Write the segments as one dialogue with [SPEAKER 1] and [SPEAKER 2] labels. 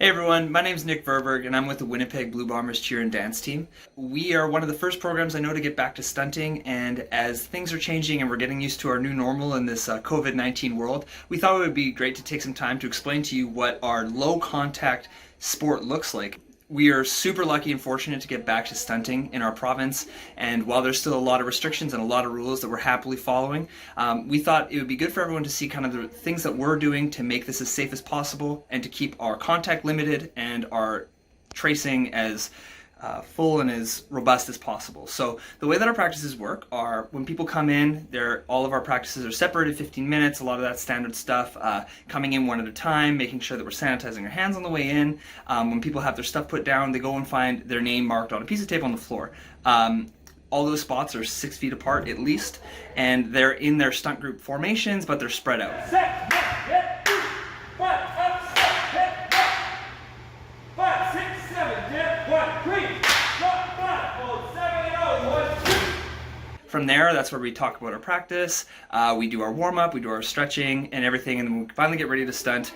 [SPEAKER 1] Hey everyone, my name is Nick Verberg and I'm with the Winnipeg Blue Bombers cheer and dance team. We are one of the first programs I know to get back to stunting, and as things are changing and we're getting used to our new normal in this COVID-19 world, we thought it would be great to take some time to explain to you what our low contact sport looks like. We are super lucky and fortunate to get back to stunting in our province, and while there's still a lot of restrictions and a lot of rules that we're happily following, we thought it would be good for everyone to see kind of the things that we're doing to make this as safe as possible and to keep our contact limited and our tracing as full and as robust as possible. So the way that our practices work are when people come in, all of our practices are separated 15 minutes, a lot of that standard stuff, coming in one at a time, making sure that we're sanitizing our hands on the way in. When people have their stuff put down, they go and find their name marked on a piece of tape on the floor. All those spots are 6 feet apart at least, and they're in their stunt group formations, but they're spread out. From there, that's where we talk about our practice, we do our warm-up, we do our stretching and everything, and then we finally get ready to stunt.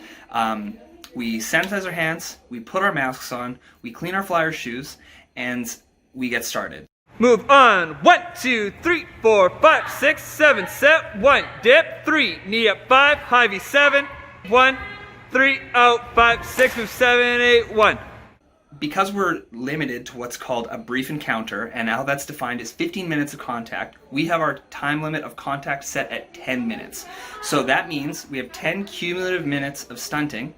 [SPEAKER 1] We sanitize our hands, we put our masks on, we clean our flyer shoes, and we get started.
[SPEAKER 2] Move on. 1, 2, 3, 4, 5, 6, 7, set. 1, dip. 3, knee up. 5, high V 7. 1, 3, out. 5, 6, move 7, 8, 1.
[SPEAKER 1] Because we're limited to what's called a brief encounter, and how that's defined is 15 minutes of contact, we have our time limit of contact set at 10 minutes. So that means we have 10 cumulative minutes of stunting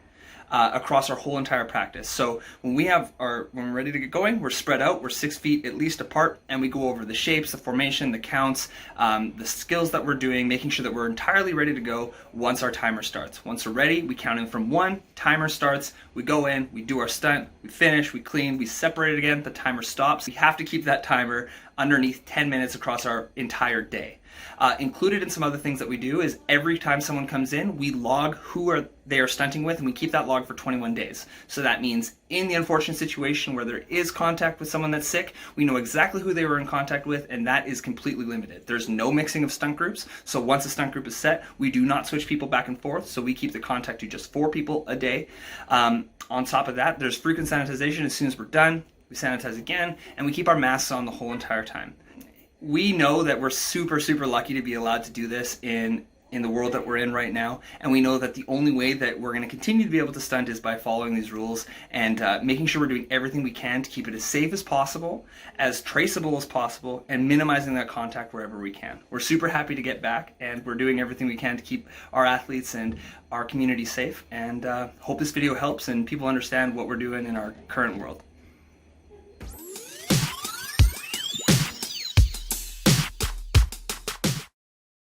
[SPEAKER 1] across our whole entire practice. So when we're ready to get going, we're spread out, we're 6 feet at least apart, and we go over the shapes, the formation, the counts, the skills that we're doing, making sure that we're entirely ready to go once our timer starts. Once we're ready, we count in from 1, timer starts, we go in, we do our stunt, we finish, we clean, we separate it again, the timer stops. We have to keep that timer underneath 10 minutes across our entire day. Included in some other things that we do is every time someone comes in, we log who they are stunting with, and we keep that log for 21 days. So that means in the unfortunate situation where there is contact with someone that's sick, we know exactly who they were in contact with, and that is completely limited. There's no mixing of stunt groups, so once a stunt group is set, we do not switch people back and forth, so we keep the contact to just 4 people a day. On top of that, there's frequent sanitization. As soon as we're done, we sanitize again, and we keep our masks on the whole entire time. We know that we're super, super lucky to be allowed to do this in the world that we're in right now, and we know that the only way that we're going to continue to be able to stunt is by following these rules and making sure we're doing everything we can to keep it as safe as possible, as traceable as possible, and minimizing that contact wherever we can. We're super happy to get back, and we're doing everything we can to keep our athletes and our community safe, and hope this video helps and people understand what we're doing in our current world.